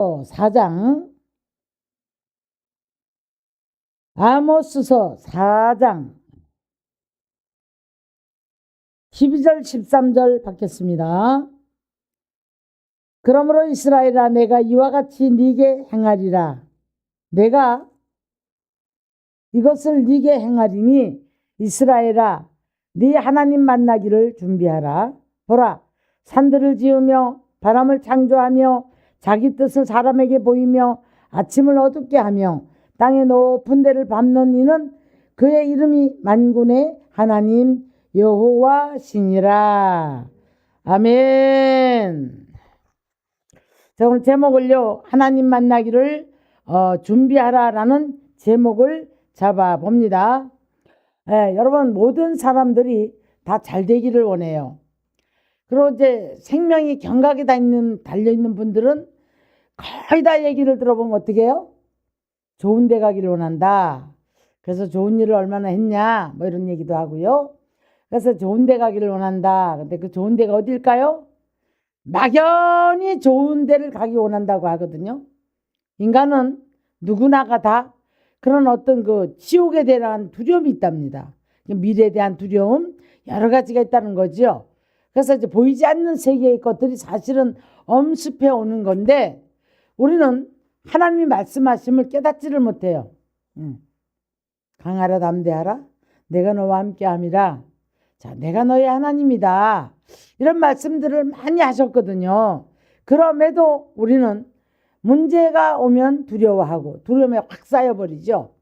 4장, 아모스서 4장 12절 13절 받겠습니다. 그러므로 이스라엘아, 내가 이와 같이 네게 행하리라. 내가 이것을 네게 행하리니 이스라엘아, 네 하나님 만나기를 준비하라. 보라, 산들을 지으며 바람을 창조하며 자기 뜻을 사람에게 보이며 아침을 어둡게 하며 땅의 높은 데를 밟는 이는 그의 이름이 만군의 하나님 여호와시니라. 아멘. 자, 오늘 제목을요, 하나님 만나기를 준비하라라는 제목을 잡아봅니다. 여러분, 모든 사람들이 다 잘 되기를 원해요. 그리고 이제 생명이 경각에 달려있는 분들은 거의 다 얘기를 들어보면 어떻게 해요? 좋은 데 가기를 원한다. 그래서 좋은 일을 얼마나 했냐, 뭐 이런 얘기도 하고요. 그래서 좋은 데 가기를 원한다. 근데 그 좋은 데가 어딜까요? 막연히 좋은 데를 가기 원한다고 하거든요. 인간은 누구나가 다 그런 어떤 그 지옥에 대한 두려움이 있답니다. 미래에 대한 두려움, 여러 가지가 있다는 거죠. 그래서 이제 보이지 않는 세계의 것들이 사실은 엄습해 오는 건데, 우리는 하나님이 말씀하심을 깨닫지를 못해요. 강하라 담대하라, 내가 너와 함께 함이라. 자, 내가 너의 하나님이다. 이런 말씀들을 많이 하셨거든요. 그럼에도 우리는 문제가 오면 두려워하고 두려움에 확 쌓여버리죠.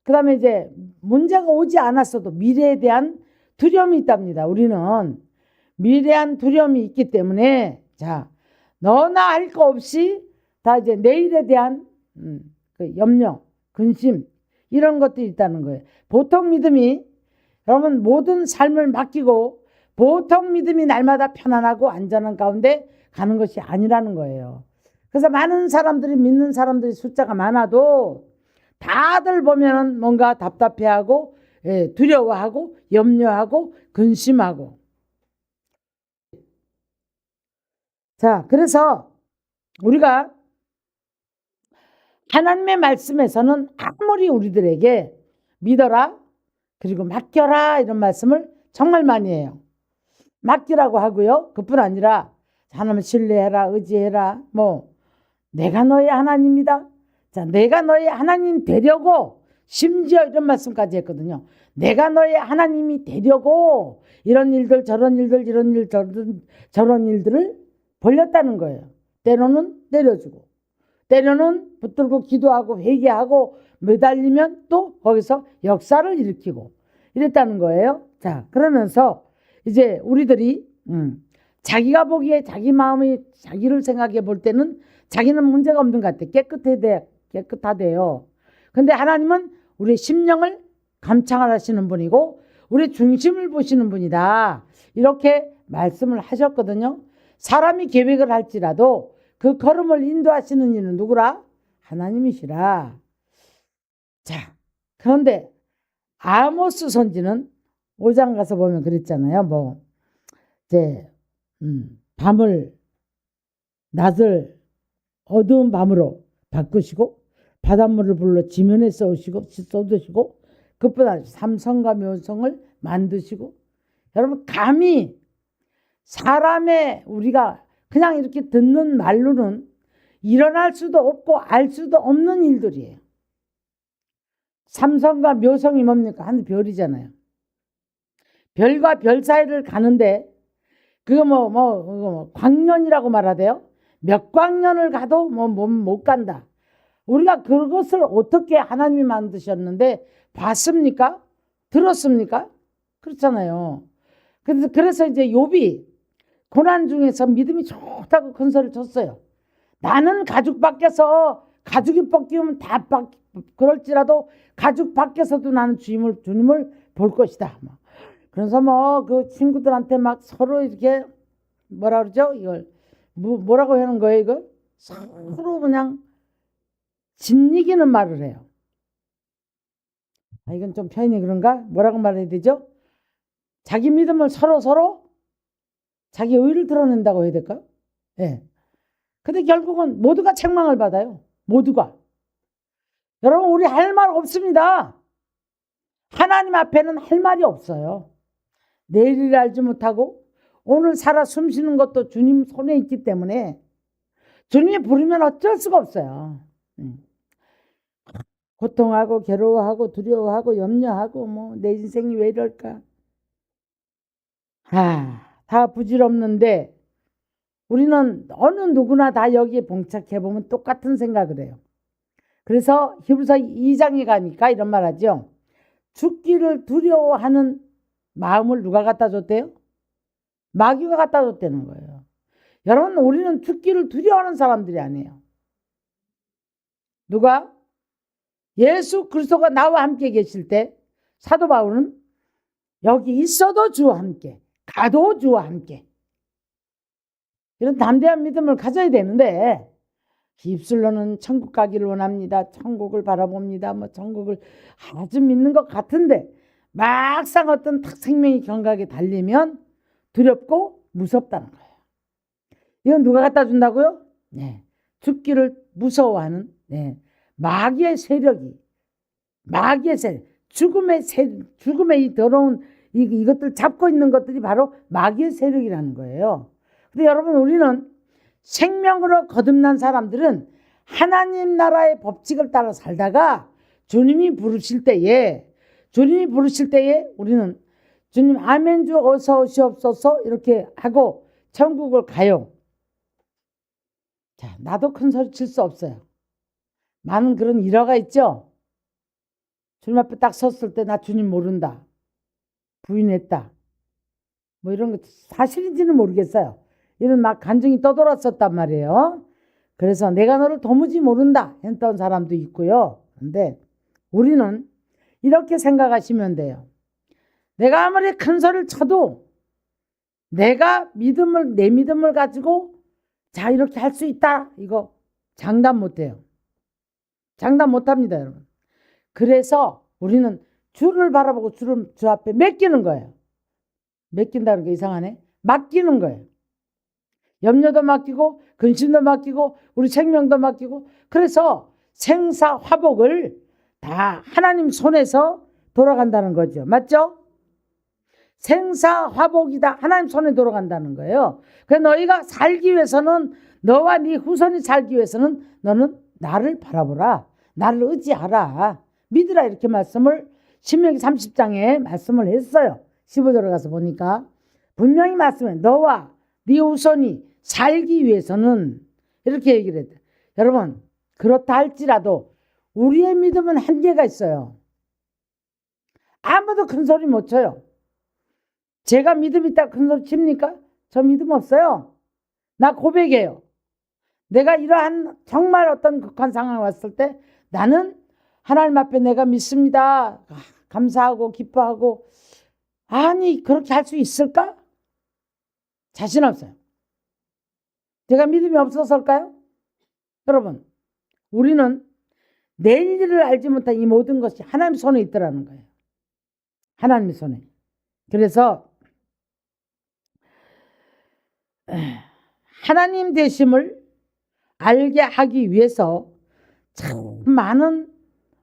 그 다음에 이제 문제가 오지 않았어도 미래에 대한 두려움이 있답니다. 우리는 미래한 두려움이 있기 때문에, 자, 너나 할 거 없이 다 이제 내일에 대한 그 염려, 근심, 이런 것들이 있다는 거예요. 보통 믿음이, 여러분, 모든 삶을 맡기고 보통 믿음이 날마다 편안하고 안전한 가운데 가는 것이 아니라는 거예요. 그래서 많은 사람들이, 믿는 사람들이 숫자가 많아도 다들 보면은 뭔가 답답해하고, 두려워하고, 염려하고, 근심하고. 자, 그래서 우리가 하나님의 말씀에서는 아무리 우리들에게 믿어라, 그리고 맡겨라, 이런 말씀을 정말 많이 해요. 맡기라고 하고요. 그뿐 아니라 하나님을 신뢰해라, 의지해라, 뭐 내가 너의 하나님이다. 자, 내가 너의 하나님 되려고, 심지어 이런 말씀까지 했거든요. 내가 너의 하나님이 되려고 이런 일들, 저런 일들, 이런 일, 저런 일들을 벌렸다는 거예요. 때로는 내려주고, 때로는 붙들고 기도하고 회개하고 매달리면 또 거기서 역사를 일으키고 이랬다는 거예요. 자, 그러면서 이제 우리들이 자기가 보기에 자기 마음이, 자기를 생각해 볼 때는 자기는 문제가 없는 것 같아. 깨끗하대요. 근데 하나님은 우리 심령을 감찰하시는 분이고 우리 중심을 보시는 분이다. 이렇게 말씀을 하셨거든요. 사람이 계획을 할지라도 그 걸음을 인도하시는 이는 누구라? 하나님이시라. 자, 그런데 아모스 선지는 5장 가서 보면 그랬잖아요. 뭐 이제 밤을, 낮을 어두운 밤으로 바꾸시고 바닷물을 불러 지면에 쏟으시고 그보다 삼성과 묘성을 만드시고. 여러분, 감히 사람의, 우리가 그냥 이렇게 듣는 말로는 일어날 수도 없고 알 수도 없는 일들이에요. 삼성과 묘성이 뭡니까? 한 별이잖아요. 별과 별 사이를 가는데 그거 광년이라고 말하대요. 몇 광년을 가도 못 간다. 우리가 그것을 어떻게 하나님이 만드셨는데 봤습니까? 들었습니까? 그렇잖아요. 그래서 이제 욥이 고난 중에서 믿음이 좋다고 큰 소리를 쳤어요. 나는 가죽 밖에서, 가죽이 벗기면 다 그럴지라도 가죽 밖에서도 나는 주님을 볼 것이다. 그래서 그 친구들한테 막 서로 이렇게 뭐라 그러죠? 이걸 뭐라고 하는 거예요? 이걸 서로 그냥 짓이기는 말을 해요. 이건 좀 표현이 그런가? 뭐라고 말해야 되죠? 자기 믿음을 서로 자기 의를 드러낸다고 해야 될까? 예. 근데 결국은 모두가 책망을 받아요. 모두가. 여러분, 우리 할 말 없습니다. 하나님 앞에는 할 말이 없어요. 내일을 알지 못하고 오늘 살아 숨쉬는 것도 주님 손에 있기 때문에 주님이 부르면 어쩔 수가 없어요. 고통하고 괴로워하고 두려워하고 염려하고 뭐 내 인생이 왜 이럴까? 다 부질없는데 우리는 어느 누구나 다 여기에 봉착해보면 똑같은 생각을 해요. 그래서 히브리서 2장에 가니까 이런 말 하죠. 죽기를 두려워하는 마음을 누가 갖다 줬대요? 마귀가 갖다 줬다는 거예요. 여러분, 우리는 죽기를 두려워하는 사람들이 아니에요. 누가? 예수 그리스도가 나와 함께 계실 때 사도 바울은 여기 있어도 주와 함께, 가도 주와 함께, 이런 담대한 믿음을 가져야 되는데 입술로는 천국 가기를 원합니다. 천국을 바라봅니다. 뭐 천국을 아주 믿는 것 같은데 막상 어떤 생명의 경각에 달리면 두렵고 무섭다는 거예요. 이건 누가 갖다 준다고요? 네. 죽기를 무서워하는 마귀의 세력이, 죽음의 이 더러운 이것들 잡고 있는 것들이 바로 마귀의 세력이라는 거예요. 근데 여러분, 우리는 생명으로 거듭난 사람들은 하나님 나라의 법칙을 따라 살다가 주님이 부르실 때에 우리는 주님 아멘 주 어서 오시옵소서 이렇게 하고 천국을 가요. 자, 나도 큰 소리 칠 수 없어요. 많은 그런 일화가 있죠. 주님 앞에 딱 섰을 때 나 주님 모른다, 부인했다, 뭐 이런 거 사실인지는 모르겠어요. 이런 막 간증이 떠돌았었단 말이에요. 그래서 내가 너를 도무지 모른다 했던 사람도 있고요. 근데 우리는 이렇게 생각하시면 돼요. 내가 아무리 큰 소리를 쳐도 내가 내 믿음을 가지고 자 이렇게 할 수 있다, 이거 장담 못해요. 장담 못합니다, 여러분. 그래서 우리는 주를 바라보고 주 앞에 맡기는 거예요. 맡긴다는 게 이상하네. 맡기는 거예요. 염려도 맡기고 근심도 맡기고 우리 생명도 맡기고, 그래서 생사화복을 다 하나님 손에서 돌아간다는 거죠. 맞죠? 생사화복이 다 하나님 손에 돌아간다는 거예요. 그래서 너희가 살기 위해서는, 너와 네 후손이 살기 위해서는 너는 나를 바라보라, 나를 의지하라, 믿으라, 이렇게 말씀을 신명기 30장에 말씀을 했어요. 15절에 가서 보니까 분명히 말씀해. 너와 네 후손이 살기 위해서는 이렇게 얘기를 했대. 여러분, 그렇다 할지라도 우리의 믿음은 한계가 있어요. 아무도 큰 소리 못 쳐요. 제가 믿음 있다고 큰 소리 칩니까? 저 믿음 없어요. 나 고백해요. 내가 이러한 정말 어떤 극한 상황에 왔을 때 나는 하나님 앞에 내가 믿습니다, 감사하고 기뻐하고, 아니 그렇게 할 수 있을까? 자신 없어요. 제가 믿음이 없어서일까요? 여러분, 우리는 내일 일을 알지 못한 이 모든 것이 하나님 손에 있더라는 거예요. 하나님의 손에. 그래서 하나님 되심을 알게 하기 위해서 참 많은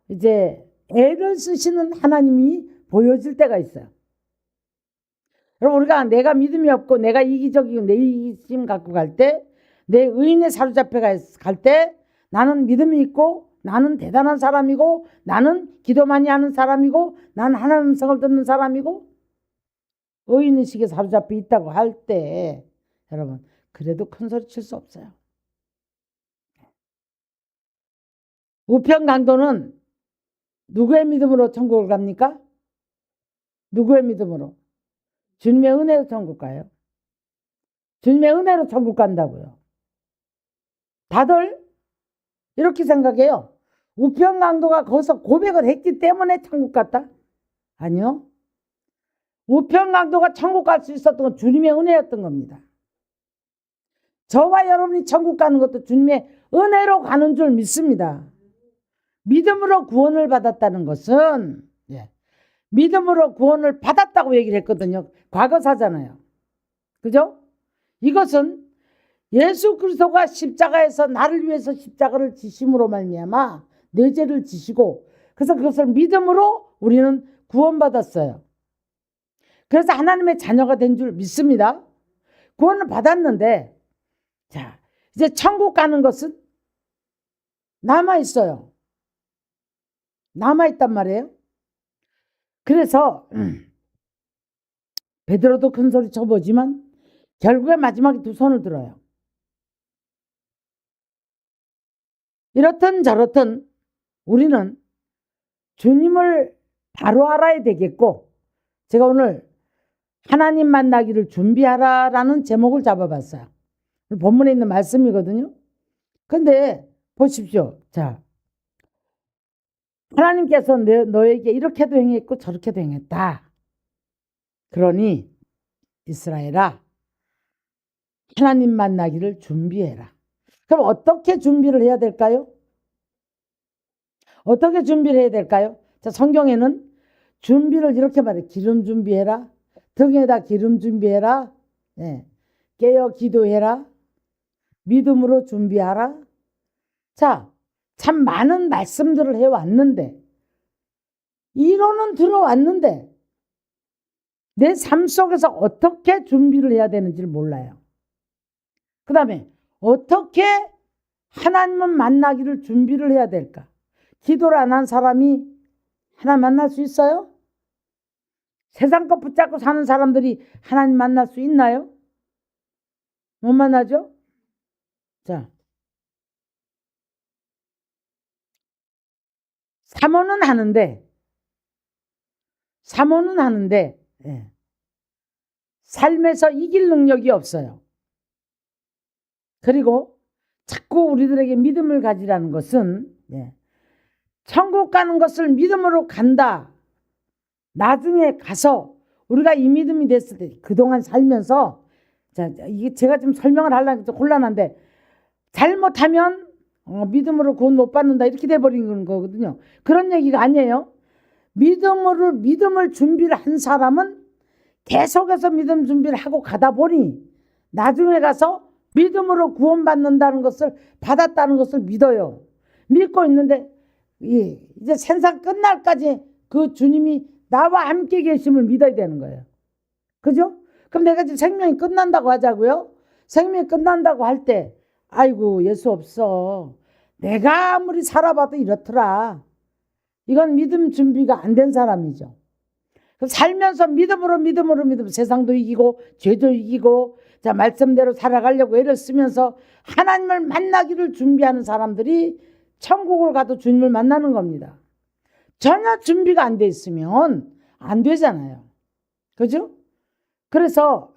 이제 애를 쓰시는 하나님이 보여질 때가 있어요. 여러분, 우리가 내가 믿음이 없고 내가 이기적이고 내 이기심 갖고 갈 때, 내 의인에 사로잡혀 갈 때 나는 믿음이 있고 나는 대단한 사람이고 나는 기도 많이 하는 사람이고 나는 하나님 음성을 듣는 사람이고 의인의식에 사로잡혀 있다고 할 때, 여러분, 그래도 큰 소리 칠 수 없어요. 우편강도는 누구의 믿음으로 천국을 갑니까? 누구의 믿음으로? 주님의 은혜로 천국 가요. 주님의 은혜로 천국 간다고요. 다들 이렇게 생각해요. 우편강도가 거기서 고백을 했기 때문에 천국 갔다? 아니요. 우편강도가 천국 갈 수 있었던 건 주님의 은혜였던 겁니다. 저와 여러분이 천국 가는 것도 주님의 은혜로 가는 줄 믿습니다. 믿음으로 구원을 받았다는 것은, 믿음으로 구원을 받았다고 얘기를 했거든요. 과거사잖아요. 그죠? 이것은 예수 그리스도가 십자가에서 나를 위해서 십자가를 지심으로 말미암아 내 죄를 지시고, 그래서 그것을 믿음으로 우리는 구원받았어요. 그래서 하나님의 자녀가 된 줄 믿습니다. 구원을 받았는데, 자, 이제 천국 가는 것은 남아있어요. 남아있단 말이에요. 그래서 베드로도 큰 소리 쳐보지만 결국에 마지막에 두 손을 들어요. 이렇든 저렇든 우리는 주님을 바로 알아야 되겠고, 제가 오늘 하나님 만나기를 준비하라라는 제목을 잡아봤어요. 본문에 있는 말씀이거든요. 근데 보십시오. 자, 하나님께서 너에게 이렇게도 행했고 저렇게도 행했다. 그러니 이스라엘아, 하나님 만나기를 준비해라. 그럼 어떻게 준비를 해야 될까요? 어떻게 준비를 해야 될까요? 자, 성경에는 준비를 이렇게 말해. 기름 준비해라. 등에다 기름 준비해라. 네. 깨어 기도해라. 믿음으로 준비하라. 자, 참 많은 말씀들을 해왔는데, 이론은 들어왔는데 내 삶 속에서 어떻게 준비를 해야 되는지를 몰라요. 그 다음에 어떻게 하나님을 만나기를 준비를 해야 될까? 기도를 안 한 사람이 하나님 만날 수 있어요? 세상 것 붙잡고 사는 사람들이 하나님 만날 수 있나요? 못 만나죠? 자, 사모는 하는데 예. 삶에서 이길 능력이 없어요. 그리고 자꾸 우리들에게 믿음을 가지라는 것은, 예, 천국 가는 것을 믿음으로 간다. 나중에 가서 우리가 이 믿음이 됐을 때 그동안 살면서, 자, 이게 제가 좀 설명을 하려니까 좀 곤란한데, 잘못하면 믿음으로 구원 못 받는다 이렇게 돼버리는 거거든요. 그런 얘기가 아니에요. 믿음을 준비를 한 사람은 계속해서 믿음 준비를 하고 가다 보니 나중에 가서 믿음으로 구원받는다는 것을, 받았다는 것을 믿어요. 믿고 있는데 이제 생사 끝날까지 그 주님이 나와 함께 계심을 믿어야 되는 거예요. 그죠? 그럼 내가 지금 생명이 끝난다고 하자고요. 생명이 끝난다고 할 때, 아이고 예수 없어. 내가 아무리 살아봐도 이렇더라. 이건 믿음 준비가 안 된 사람이죠. 살면서 믿음으로 세상도 이기고 죄도 이기고, 자, 말씀대로 살아가려고 애를 쓰면서 하나님을 만나기를 준비하는 사람들이 천국을 가도 주님을 만나는 겁니다. 전혀 준비가 안 돼 있으면 안 되잖아요. 그죠? 그래서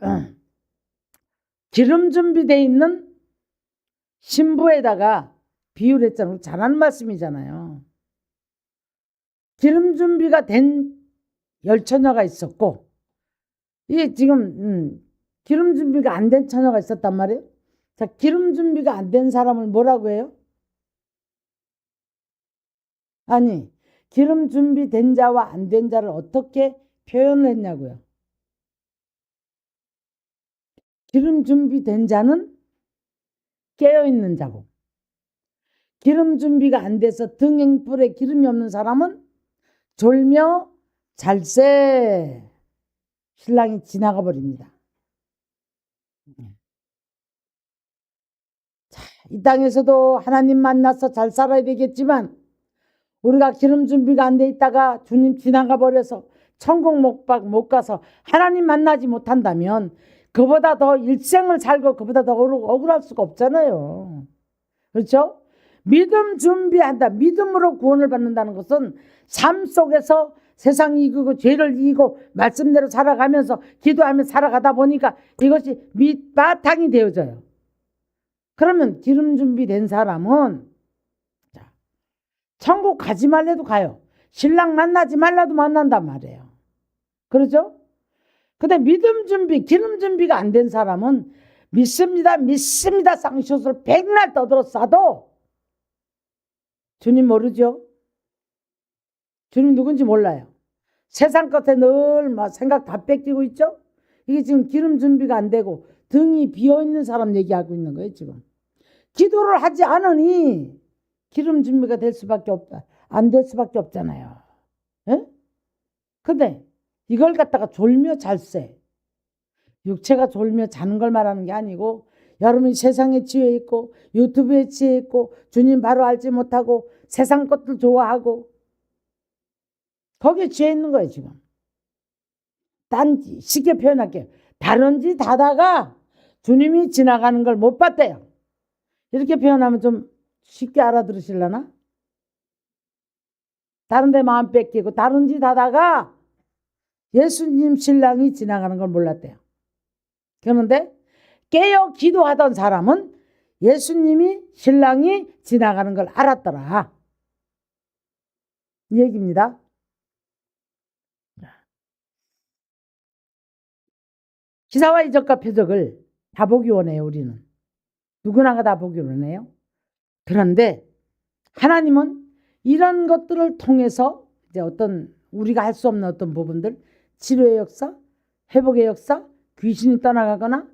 기름 준비되어 있는 신부에다가 비유를 했잖아요. 잘하는 말씀이잖아요. 기름 준비가 된 열처녀가 있었고, 이게 지금 기름 준비가 안 된 처녀가 있었단 말이에요. 자, 기름 준비가 안 된 사람을 뭐라고 해요? 아니, 기름 준비된 자와 안 된 자를 어떻게 표현을 했냐고요. 기름 준비된 자는 깨어있는 자고, 기름 준비가 안 돼서 등행불에 기름이 없는 사람은 졸며 잘세. 신랑이 지나가 버립니다. 자, 이 땅에서도 하나님 만나서 잘 살아야 되겠지만, 우리가 기름 준비가 안 돼 있다가 주님 지나가 버려서 천국 못 가서 하나님 만나지 못한다면 그보다 더 일생을 살고 그보다 더 억울할 수가 없잖아요. 그렇죠? 믿음 준비한다. 믿음으로 구원을 받는다는 것은 삶 속에서 세상 이기고 죄를 이기고 말씀대로 살아가면서 기도하며 살아가다 보니까 이것이 밑바탕이 되어져요. 그러면 기름 준비된 사람은 천국 가지 말래도 가요. 신랑 만나지 말라도 만난단 말이에요. 그렇죠? 근데 믿음 준비, 기름 준비가 안 된 사람은 믿습니다 쌍시옷을 백날 떠들어 싸도 주님 모르죠? 주님 누군지 몰라요. 세상 끝에 늘 막 생각 다 뺏기고 있죠? 이게 지금 기름 준비가 안 되고 등이 비어있는 사람 얘기하고 있는 거예요 지금. 기도를 하지 않으니 기름 준비가 될 수밖에 없다. 안 될 수밖에 없잖아요. 예? 근데 이걸 갖다가 졸며 잘세. 육체가 졸며 자는 걸 말하는 게 아니고 여러분이 세상에 취해 있고 유튜브에 취해 있고 주님 바로 알지 못하고 세상 것들 좋아하고 거기에 취해 있는 거예요 지금. 딴지 쉽게 표현할게요. 다른 짓 하다가 주님이 지나가는 걸 못 봤대요. 이렇게 표현하면 좀 쉽게 알아들으실려나? 다른 데 마음 뺏기고 다른 짓 하다가 예수님 신랑이 지나가는 걸 몰랐대요. 그런데 깨어 기도하던 사람은 예수님이 신랑이 지나가는 걸 알았더라. 이 얘기입니다. 기사와 이적과 표적을 다 보기 원해요. 우리는 누구나가 다 보기 원해요. 그런데 하나님은 이런 것들을 통해서 이제 어떤 우리가 할 수 없는 어떤 부분들, 치료의 역사, 회복의 역사, 귀신이 떠나가거나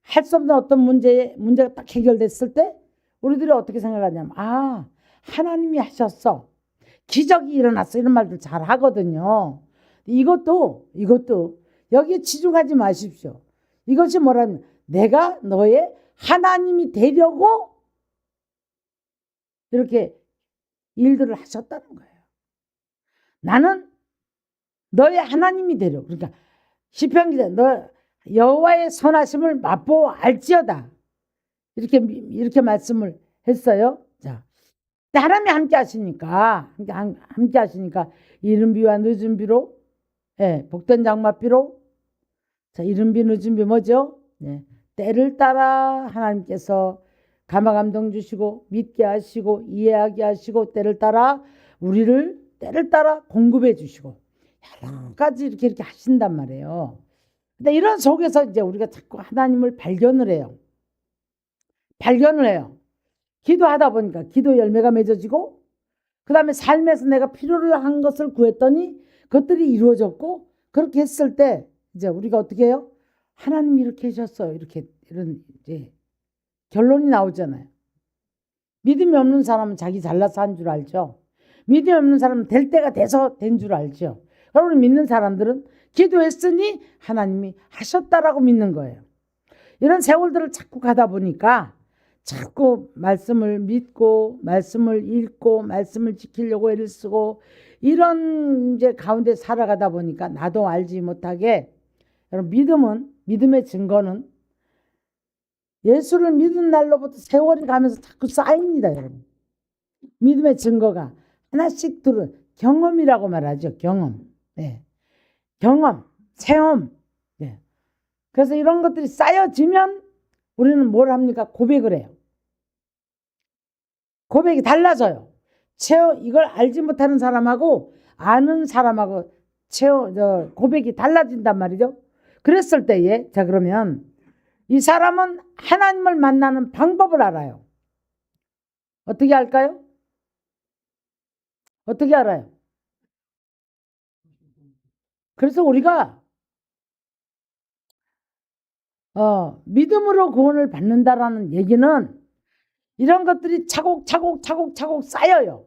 할 수 없는 어떤 문제가 딱 해결됐을 때 우리들이 어떻게 생각하냐면 하나님이 하셨어. 기적이 일어났어. 이런 말들 잘 하거든요. 이것도 여기에 치중하지 마십시오. 이것이 뭐라면 내가 너의 하나님이 되려고 이렇게 일들을 하셨다는 거예요. 나는 너의 하나님이 되려고. 그러니까 시편 기자 너 여호와의 선하심을 맛보아 알지어다. 이렇게 말씀을 했어요. 자, 하나님이 함께 하시니까 이른 비와 늦은 비로 복된 장맛비로 이른 비 늦은 비 뭐죠? 때를 따라 하나님께서 감화감동 주시고 믿게 하시고 이해하게 하시고 때를 따라 공급해 주시고 여러 가지 이렇게 하신단 말이에요. 근데 이런 속에서 이제 우리가 자꾸 하나님을 발견을 해요. 기도하다 보니까 기도 열매가 맺어지고 그 다음에 삶에서 내가 필요를 한 것을 구했더니 그것들이 이루어졌고 그렇게 했을 때 이제 우리가 어떻게 해요? 하나님이 이렇게 하셨어요. 이런 이제 결론이 나오잖아요. 믿음이 없는 사람은 자기 잘나서 한 줄 알죠. 믿음이 없는 사람은 될 때가 돼서 된 줄 알죠. 여러분 믿는 사람들은 기도했으니 하나님이 하셨다라고 믿는 거예요. 이런 세월들을 자꾸 가다 보니까 자꾸 말씀을 믿고 말씀을 읽고 말씀을 지키려고 애를 쓰고 이런 이제 가운데 살아가다 보니까 나도 알지 못하게 여러분 믿음의 증거는 예수를 믿은 날로부터 세월이 가면서 자꾸 쌓입니다. 여러분 믿음의 증거가 하나씩 경험이라고 말하죠. 경험, 체험. 그래서 이런 것들이 쌓여지면 우리는 뭘 합니까? 고백을 해요. 고백이 달라져요. 이걸 알지 못하는 사람하고 아는 사람하고 고백이 달라진단 말이죠. 그랬을 때에 그러면 이 사람은 하나님을 만나는 방법을 알아요. 어떻게 알까요? 어떻게 알아요? 그래서 우리가 믿음으로 구원을 받는다라는 얘기는 이런 것들이 차곡차곡 쌓여요.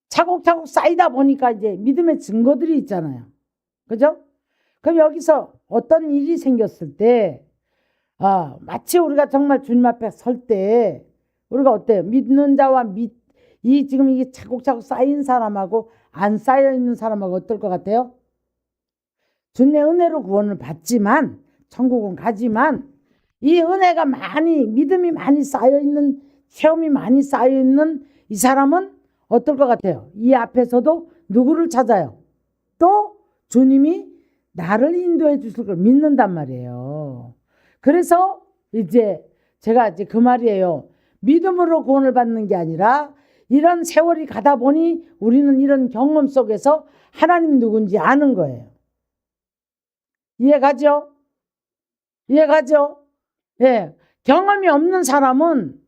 차곡차곡 쌓이다 보니까 이제 믿음의 증거들이 있잖아요. 그죠? 그럼 여기서 어떤 일이 생겼을 때 마치 우리가 정말 주님 앞에 설 때 우리가 어때요? 믿는 자와 지금 이게 차곡차곡 쌓인 사람하고 안 쌓여 있는 사람하고 어떨 것 같아요? 주님의 은혜로 구원을 받지만 천국은 가지만 이 은혜가 믿음이 많이 쌓여있는 체험이 많이 쌓여있는 이 사람은 어떨 것 같아요? 이 앞에서도 누구를 찾아요? 또 주님이 나를 인도해 주실 걸 믿는단 말이에요. 그래서 이제 제가 이제 그 말이에요. 믿음으로 구원을 받는 게 아니라 이런 세월이 가다 보니 우리는 이런 경험 속에서 하나님이 누군지 아는 거예요. 이해가죠? 경험이 없는 사람은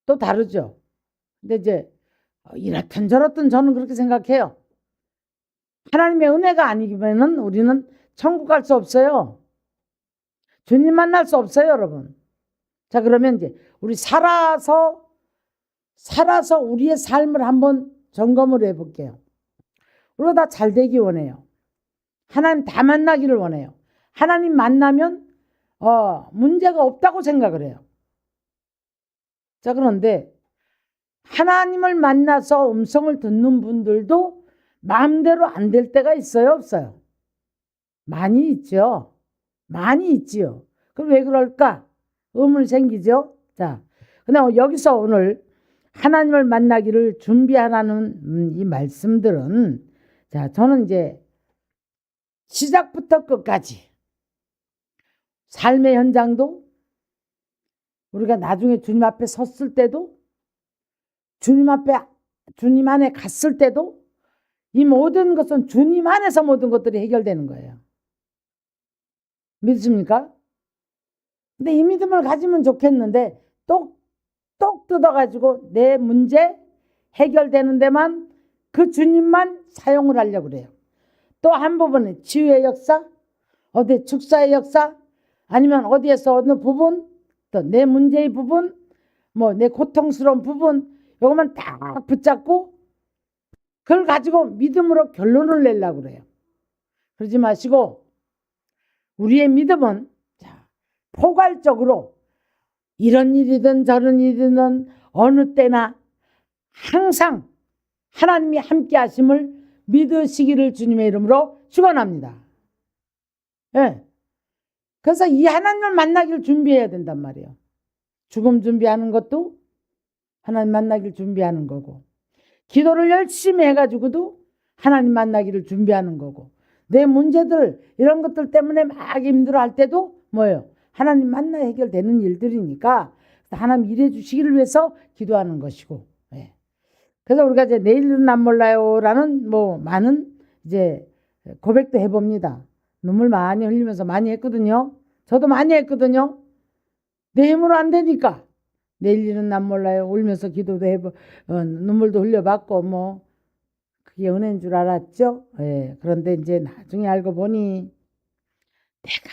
또 다르죠. 근데 이제 이렇든 저렇든 저는 그렇게 생각해요. 하나님의 은혜가 아니면은 우리는 천국 갈 수 없어요. 주님 만날 수 없어요, 여러분. 자, 그러면 이제 우리 살아서 우리의 삶을 한번 점검을 해볼게요. 우리가 다 잘 되기 원해요. 하나님 다 만나기를 원해요. 하나님 만나면 문제가 없다고 생각을 해요. 자, 그런데 하나님을 만나서 음성을 듣는 분들도 마음대로 안 될 때가 있어요, 없어요? 많이 있죠. 많이 있지요. 그럼 왜 그럴까? 의문이 생기죠. 자, 근데 여기서 오늘 하나님을 만나기를 준비하라는 이 말씀들은, 자, 저는 이제 시작부터 끝까지 삶의 현장도, 우리가 나중에 주님 앞에 섰을 때도, 주님 안에 갔을 때도, 이 모든 것은 주님 안에서 모든 것들이 해결되는 거예요. 믿으십니까? 근데 이 믿음을 가지면 좋겠는데 똑똑 뜯어가지고 내 문제 해결되는 데만, 그 주님만 사용을 하려고 그래요. 또 한 부분은 치유의 역사, 어디 축사의 역사, 아니면 어디에서 어느 부분, 또 내 문제의 부분, 뭐 내 고통스러운 부분, 이것만 딱 붙잡고 그걸 가지고 믿음으로 결론을 내려고 그래요. 그러지 마시고 우리의 믿음은 포괄적으로 이런 일이든 저런 일이든 어느 때나 항상 하나님이 함께 하심을 믿으시기를 주님의 이름으로 축원합니다. 네. 그래서 이 하나님을 만나기를 준비해야 된단 말이에요. 죽음 준비하는 것도 하나님 만나기를 준비하는 거고, 기도를 열심히 해가지고도 하나님 만나기를 준비하는 거고, 내 문제들 이런 것들 때문에 막 힘들어할 때도 뭐예요? 하나님 만나 해결되는 일들이니까 하나님 일해 주시기를 위해서 기도하는 것이고. 예. 그래서 우리가 이제 내일은 난 몰라요라는 많은 이제 고백도 해봅니다. 눈물 많이 흘리면서 많이 했거든요. 저도 많이 했거든요. 내 힘으로 안 되니까 내일 일은 난 몰라요. 울면서 기도도 눈물도 흘려봤고 그게 은혜인 줄 알았죠. 예. 그런데 이제 나중에 알고 보니 내가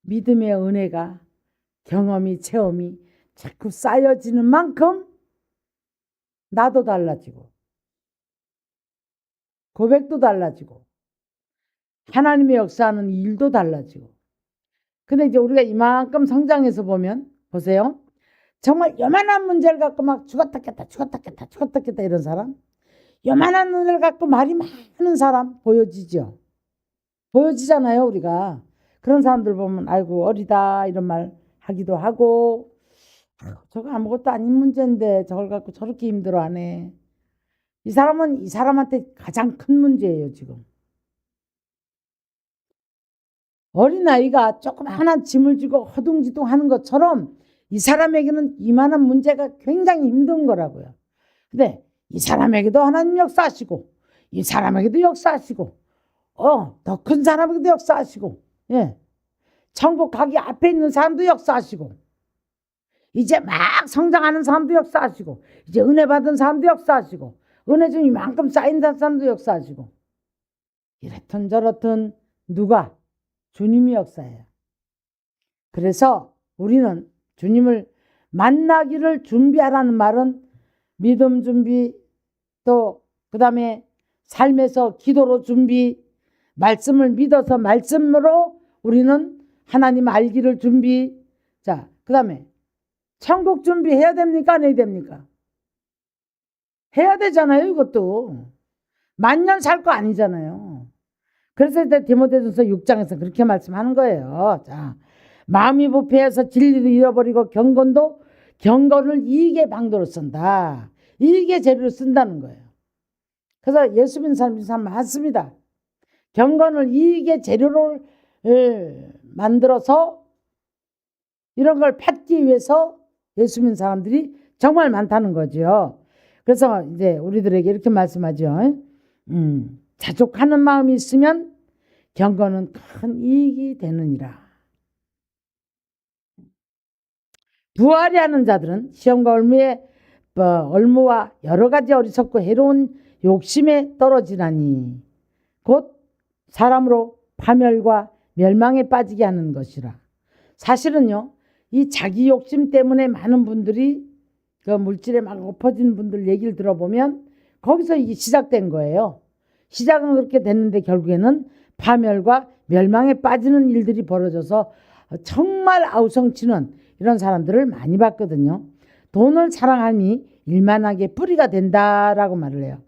믿음의 은혜가 경험이 체험이 자꾸 쌓여지는 만큼 나도 달라지고 고백도 달라지고 하나님의 역사하는 일도 달라지고. 근데 이제 우리가 이만큼 성장해서 보면 보세요. 정말 요만한 문제를 갖고 막 죽었다 깼다 이런 사람, 요만한 문제를 갖고 말이 많은 사람 보여지죠. 보여지잖아요. 우리가 그런 사람들 보면 아이고 어리다 이런 말 하기도 하고, 저거 아무것도 아닌 문제인데 저걸 갖고 저렇게 힘들어하네. 이 사람은 이 사람한테 가장 큰 문제예요. 지금 어린아이가 조그마한 짐을 지고 허둥지둥 하는 것처럼 이 사람에게는 이만한 문제가 굉장히 힘든 거라고요. 근데 이 사람에게도 하나님 역사하시고, 이 사람에게도 역사하시고, 더 큰 사람에게도 역사하시고, 예, 천국 가기 앞에 있는 사람도 역사하시고, 이제 막 성장하는 사람도 역사하시고, 이제 은혜 받은 사람도 역사하시고, 은혜 좀 이만큼 쌓인 사람도 역사하시고, 이렇든 저렇든 누가? 주님이 역사해요. 그래서 우리는 주님을 만나기를 준비하라는 말은 믿음 준비, 또 그 다음에 삶에서 기도로 준비, 말씀을 믿어서 말씀으로 우리는 하나님 알기를 준비. 자, 그 다음에 천국 준비해야 됩니까? 안 해야 됩니까? 해야 되잖아요. 이것도 만년 살 거 아니잖아요. 그래서 디모데전서 6장에서 그렇게 말씀하는 거예요. 자, 마음이 부패해서 진리를 잃어버리고 경건을 이익의 방도로 쓴다. 이익의 재료로 쓴다는 거예요. 그래서 예수 믿는 사람들이 참 많습니다. 경건을 이익의 재료로 만들어서 이런 걸 받기 위해서 예수 믿는 사람들이 정말 많다는 거죠. 그래서 이제 우리들에게 이렇게 말씀하죠. 자족하는 마음이 있으면 경건은 큰 이익이 되느니라. 부활이 하는 자들은 시험과 얼무와 여러 가지 어리석고 해로운 욕심에 떨어지나니 곧 사람으로 파멸과 멸망에 빠지게 하는 것이라. 사실은요, 이 자기 욕심 때문에 많은 분들이 그 물질에 막 엎어진 분들 얘기를 들어보면 거기서 이게 시작된 거예요. 시작은 그렇게 됐는데 결국에는 파멸과 멸망에 빠지는 일들이 벌어져서 정말 아우성치는 이런 사람들을 많이 봤거든요. 돈을 사랑함이 일만하게 뿌리가 된다라고 말을 해요.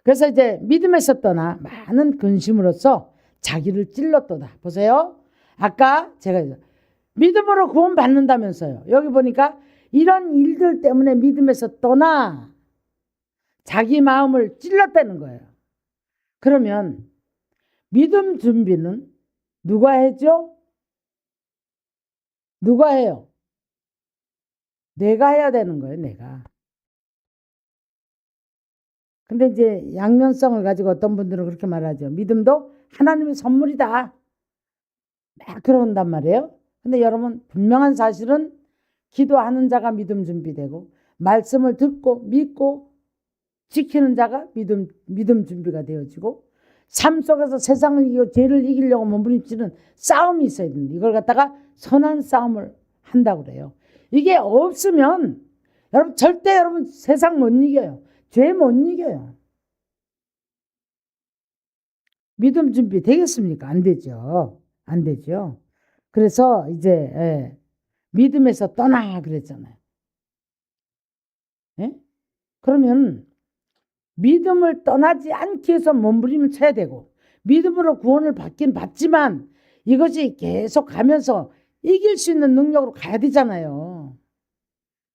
그래서 이제 믿음에서 떠나 많은 근심으로써 자기를 찔렀도다. 보세요. 아까 제가 믿음으로 구원 받는다면서요. 여기 보니까 이런 일들 때문에 믿음에서 떠나 자기 마음을 찔렀다는 거예요. 그러면 믿음 준비는 누가 해죠? 누가 해요? 내가 해야 되는 거예요, 내가. 근데 이제 양면성을 가지고 어떤 분들은 그렇게 말하죠. 믿음도 하나님의 선물이다. 막 그런단 말이에요. 근데 여러분, 분명한 사실은 기도하는 자가 믿음 준비되고 말씀을 듣고 믿고 지키는 자가 믿음 준비가 되어지고 삶 속에서 세상을 이기고 죄를 이기려고 몸부림치는 싸움이 있어야 됩니다. 이걸 갖다가 선한 싸움을 한다고 그래요. 이게 없으면 여러분 절대 여러분 세상 못 이겨요. 죄 못 이겨요. 믿음 준비 되겠습니까? 안 되죠. 안 되죠. 그래서 이제 믿음에서 떠나 그랬잖아요. 예? 그러면 믿음을 떠나지 않기 위해서 몸부림을 쳐야 되고 믿음으로 구원을 받긴 받지만 이것이 계속 가면서 이길 수 있는 능력으로 가야 되잖아요.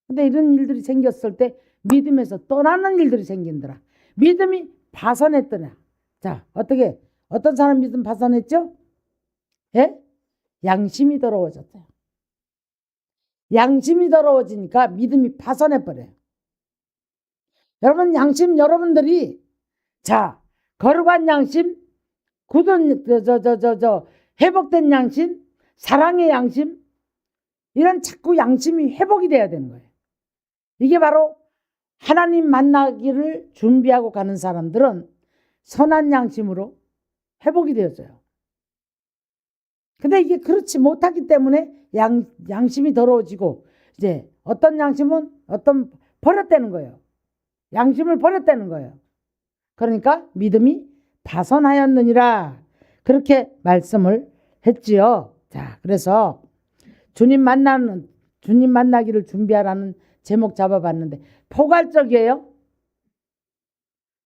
근데 이런 일들이 생겼을 때 믿음에서 떠나는 일들이 생긴더라. 믿음이 파산했더라. 자, 어떤 사람 믿음 파산했죠? 예? 양심이 더러워졌어요. 양심이 더러워지니까 믿음이 파산해버려요. 여러분, 양심 여러분들이 자, 거룩한 양심, 굳은 회복된 양심, 사랑의 양심, 이런 자꾸 양심이 회복이 돼야 되는 거예요. 이게 바로 하나님 만나기를 준비하고 가는 사람들은 선한 양심으로 회복이 되어져요. 근데 이게 그렇지 못하기 때문에 양심이 더러워지고 이제 어떤 양심은 버렸다는 거예요. 양심을 버렸다는 거예요. 그러니까 믿음이 파손하였느니라 그렇게 말씀을 했지요. 자, 그래서 주님 만나기를 준비하라는 제목 잡아봤는데 포괄적이에요.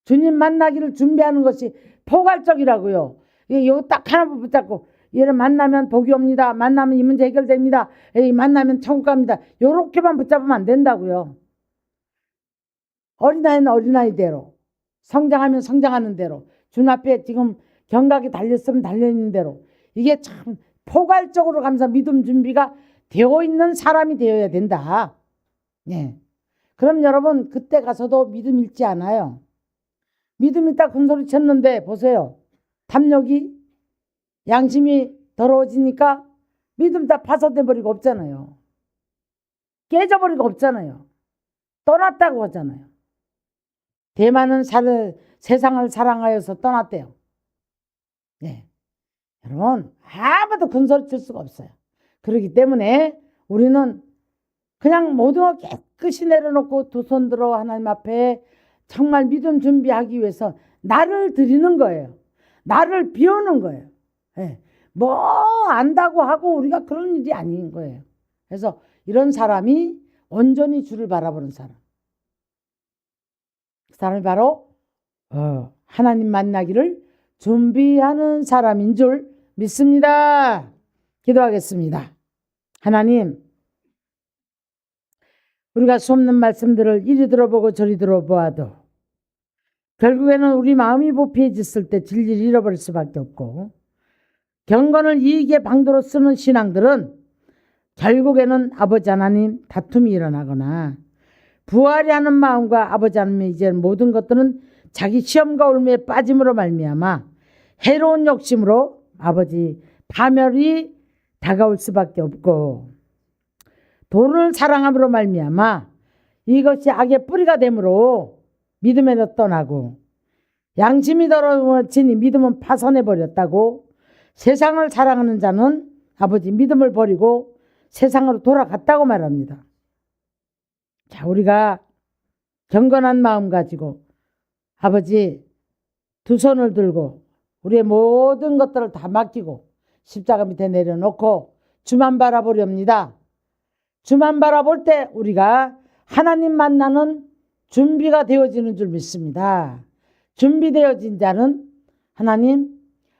주님 만나기를 준비하는 것이 포괄적이라고요. 이거 딱 하나 붙잡고 얘를 만나면 복이 옵니다. 만나면 이 문제 해결됩니다. 만나면 천국 갑니다. 요렇게만 붙잡으면 안 된다고요. 어린아이는 어린아이대로, 성장하면 성장하는 대로, 주 앞에 지금 경각이 달렸으면 달려있는 대로 이게 참 포괄적으로 가면서 믿음 준비가 되어 있는 사람이 되어야 된다. 예. 그럼 여러분 그때 가서도 믿음 잃지 않아요. 믿음이 딱 큰소리 쳤는데 보세요. 탐욕이 양심이 더러워지니까 믿음 다 파손돼버리고 없잖아요. 깨져버리고 없잖아요. 떠났다고 하잖아요. 대만은 세상을 사랑하여서 떠났대요. 네. 여러분 아무도 큰소리 칠 수가 없어요. 그렇기 때문에 우리는 그냥 모든 걸 깨끗이 내려놓고 두 손 들어 하나님 앞에 정말 믿음 준비하기 위해서 나를 드리는 거예요. 나를 비우는 거예요. 네. 뭐 안다고 하고 우리가 그런 일이 아닌 거예요. 그래서 이런 사람이 온전히 주를 바라보는 사람. 그 사람이 바로 하나님 만나기를 준비하는 사람인 줄 믿습니다. 기도하겠습니다. 하나님, 우리가 수없는 말씀들을 이리 들어보고 저리 들어보아도 결국에는 우리 마음이 부패해졌을 때 진리를 잃어버릴 수밖에 없고 경건을 이익의 방도로 쓰는 신앙들은 결국에는 아버지 하나님 다툼이 일어나거나 부활이하는 마음과 아버지 하나님의 이제 모든 것들은 자기 시험과 올무에 빠짐으로 말미암아 해로운 욕심으로 아버지 파멸이 다가올 수밖에 없고 돈을 사랑함으로 말미암아 이것이 악의 뿌리가 되므로 믿음에서 떠나고 양심이 더러워지니 믿음은 파산해버렸다고. 세상을 사랑하는 자는 아버지 믿음을 버리고 세상으로 돌아갔다고 말합니다. 자, 우리가 경건한 마음 가지고 아버지 두 손을 들고 우리의 모든 것들을 다 맡기고 십자가 밑에 내려놓고 주만 바라보렵니다. 주만 바라볼 때 우리가 하나님 만나는 준비가 되어지는 줄 믿습니다. 준비되어진 자는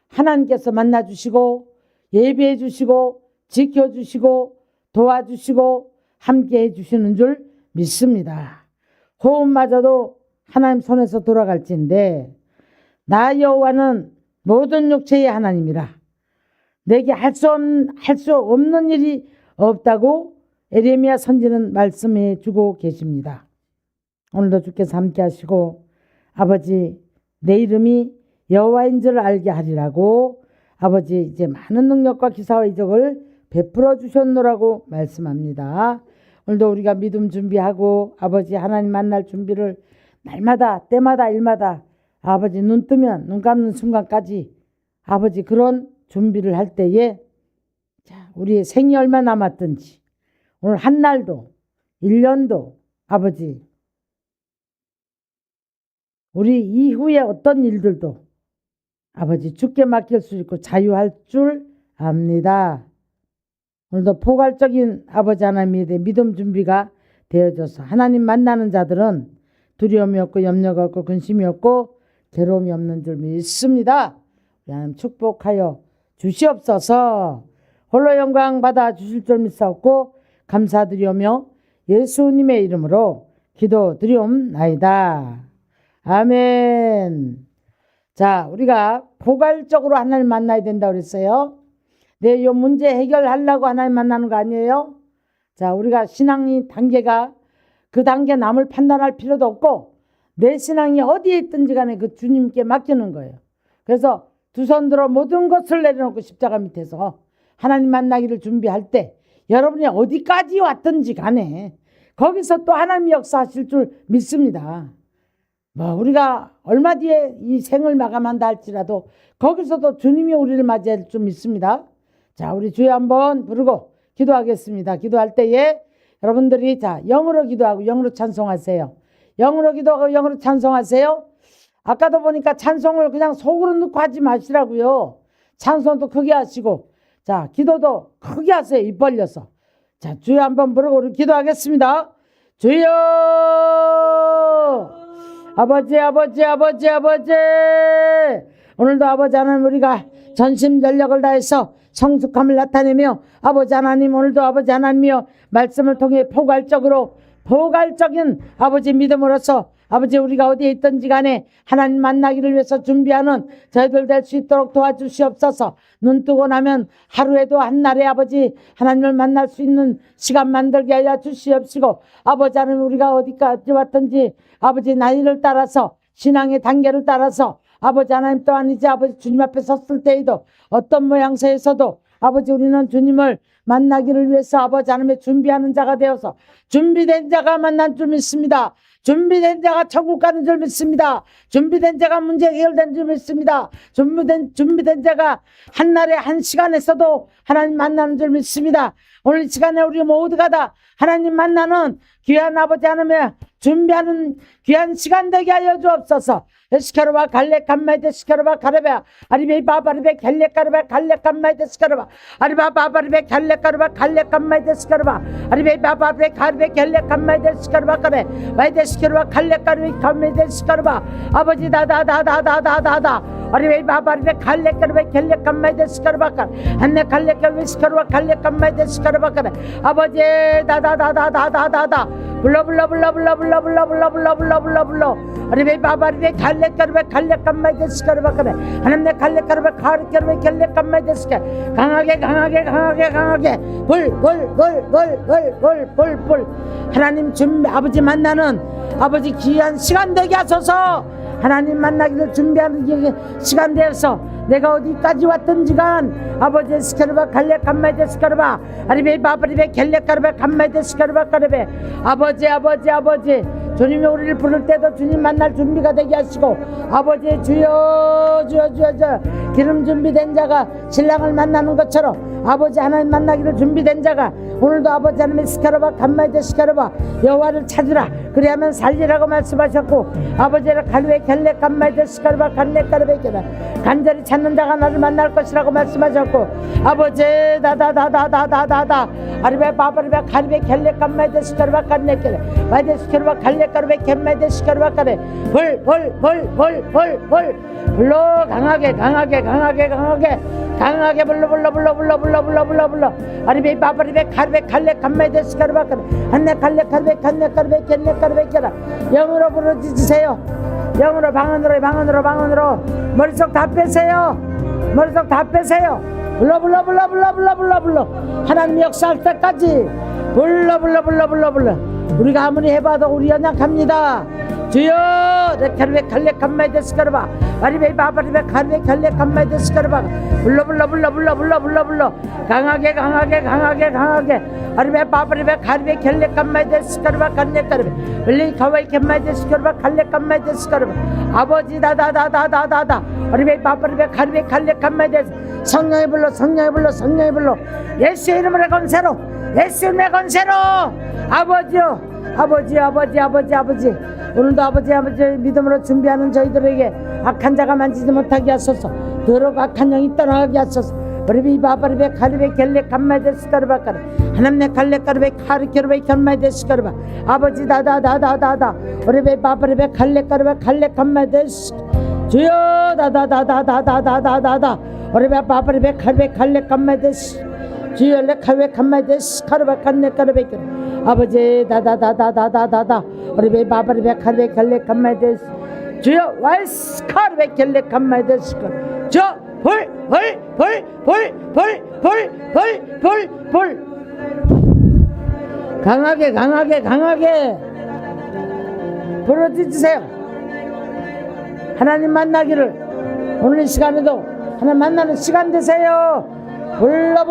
하나님께서 만나주시고 예배해 주시고 지켜주시고 도와주시고 함께 해주시는 줄 믿습니다. 호흡마저도 하나님 손에서 돌아갈진데 나 여호와는 모든 육체의 하나님이라 내게 할 수 없는 일이 없다고 에레미야 선지는 말씀해 주고 계십니다. 오늘도 주께서 함께 하시고 아버지 내 이름이 여호와인 줄 알게 하리라고 아버지 이제 많은 능력과 기사와 이적을 베풀어 주셨노라고 말씀합니다. 오늘도 우리가 믿음 준비하고 아버지 하나님 만날 준비를 날마다 때마다 일마다 아버지 눈 뜨면 눈 감는 순간까지 아버지 그런 준비를 할 때에 자, 우리의 생이 얼마 남았든지 오늘 한 날도 1년도 아버지 우리 이후에 어떤 일들도 아버지 주께 맡길 수 있고 자유할 줄 압니다. 오늘도 포괄적인 아버지 하나님에 대해 믿음 준비가 되어져서 하나님 만나는 자들은 두려움이 없고 염려가 없고 근심이 없고 괴로움이 없는 줄 믿습니다. 하나님 축복하여 주시옵소서. 홀로 영광 받아 주실 줄 믿사옵고 감사드리오며 예수님의 이름으로 기도드리옵나이다. 아멘. 자, 우리가 포괄적으로 하나님 만나야 된다고 그랬어요. 네, 이 문제 해결하려고 하나님 만나는 거 아니에요? 자, 우리가 신앙의 단계가 그 단계 남을 판단할 필요도 없고 내 신앙이 어디에 있든지 간에 그 주님께 맡기는 거예요. 그래서 두 손 들어 모든 것을 내려놓고 십자가 밑에서 하나님 만나기를 준비할 때 여러분이 어디까지 왔든지 간에 거기서 또 하나님이 역사하실 줄 믿습니다. 뭐 우리가 얼마 뒤에 이 생을 마감한다 할지라도 거기서도 주님이 우리를 맞이할 줄 믿습니다. 자, 우리 주여 한번 부르고 기도하겠습니다. 기도할 때에 여러분들이 자 영으로 기도하고 영으로 찬송하세요. 영으로 기도하고 영으로 찬송하세요. 아까도 보니까 찬송을 그냥 속으로 넣고 하지 마시라고요. 찬송도 크게 하시고 자 기도도 크게 하세요. 입 벌려서. 자, 주여 한번 부르고 우리 기도하겠습니다. 주여 아버지 아버지 아버지 아버지 오늘도 아버지 하나님 우리가 전심전력을 다해서 성숙함을 나타내며 아버지 하나님 오늘도 아버지 하나님이여 말씀을 통해 포괄적인 아버지 믿음으로써 아버지 우리가 어디에 있든지 간에 하나님 만나기를 위해서 준비하는 저희들 될 수 있도록 도와주시옵소서. 눈 뜨고 나면 하루에도 한날에 아버지 하나님을 만날 수 있는 시간 만들게 하여 주시옵시고 아버지 하나님 우리가 어디까지 왔든지 아버지 나이를 따라서 신앙의 단계를 따라서 아버지 하나님 또한 이제 아버지 주님 앞에 섰을 때에도 어떤 모양새에서도 아버지 우리는 주님을 만나기를 위해서 아버지 하나님의 준비하는 자가 되어서 준비된 자가 만난 줄 믿습니다. 준비된 자가 천국 가는 줄 믿습니다. 준비된 자가 문제 해결된 줄 믿습니다. 준비된 자가 한날에 한 시간에서도 하나님 만나는 줄 믿습니다. 오늘 이 시간에 우리 모두가 다 하나님 만나는 귀한 아버지 하나님의 준비하는 귀한 시간 되게 하여 주옵소서. 에스카르바 갈레 깜마이데 스카르바 가르베 아리베 바바르베 갈레 까르바 갈레 깜마이데 스카르바 아리바 바바르베 갈레 까르바 갈레 깜마이데 스카르바 아리베 바바르베 가르베 갈레 깜마이데 스카르바 가레 마이데 스카르바 갈레 까르베 깜마이데 스카르바 아버지 다다다다다다다다 아리베 바바르베 갈레 까르베 갈레 깜마이데 스카르바 가 한네 갈레 까르베 스카르바 갈레 깜마이데 스카르바 가레 아버지 다다다다다다다다 불러 아리베 바바르베 갈레 까르베 갈레 깜마이데 스카르바 가레 하나님 내 갈레 까르베 가르 까르베 갈레 깜마이데 스카 강하게 불 하나님 준비 아버지 만나는 아버지 귀한 시간 되게 하소서. 하나님 만나기를 준비하는 시간 되어서 내가 어디까지 왔든지 간 아버지 스카르바 갈레 깜마이데 스카르바 아리베 바바리베 갈레 까르베 깜마이데 스카르바 까르베 아버지 주님이 우리를 부를 때도 주님 만날 준비가 되게 하시고 아버지 주여 주여 주여 주여 기름 준비된 자가 신랑을 만나는 것처럼 아버지 하나님 만나기를 준비된 자가 오늘도 아버지 하나님의 스카르바 간마이데 스카르바 여호와를 찾으라 그리하면 살리라고 말씀하셨고 아버지를 갈루에 갤레 간마이데 스카르바 간레 까르베게라 간절히 찾는 자가 나를 만날 것이라고 말씀하셨고 아버지 다다다다다다다다 아리베 바바리베 가리베 갤레 간마이데 스카르바 간레 깨레 마이데 스카르바 갈레 까르베 겐마이데 스카르바 까레 불 불로 강하게 불러 아리베 바바리베 가리베 갈레 간마이데 스카르바 까레 한네 갈레 까르베 겐네 까르베 깨라 영으로 부르짖으세요. 영으로 방언으로 머릿속 다 빼세요. 불러 하나님 역사할 때까지 불러 우리가 아무리 해봐도 우리 연약합니다. 주여 레카르베 칼레 칸마이 데스카르바 아리베 바바리베 칼레 칸마이 데스카르바 불러 강하게 아리베 바바리베 칼레 칸마이 데스카르바 간네카르베 블리 카와이 칸마이 데스카르바 칼레 칸마이 데스카르바 아버지 다다다다다다다 아리베 바바리베 칼레 칸마이 데스 성령이 불러 예수의 이름으로 건세로 아버지 오늘도 아버지 믿음으로 준비하는 저희들에게 악한 자가 만지지 못하게 하소서 더러고 악한 영이 떠나가게 하소서 우리 바바리베 가리베 겔레 간마이데 스카르바까르 하나님네 갈레 까르베 카르케르베 간마이데 스카르바 아버지 다다다다다다 우리 바바리베 갈레 까르베 갈레 간마이데 주여 다다다다다다다다다 우리 바바리베 갈레 간마이데 주여 레카베 간마이데 스카르바 간네 까르베 아버지 다다다다다다다 우리 바바리베 칼레 간마이데 주여 와이스 카르베 겔레 간마이데 저 불 강하게 부르짖으세요. 하나님 만나기를 오늘 이 시간에도 하나님 만나는 시간 되세요. 불러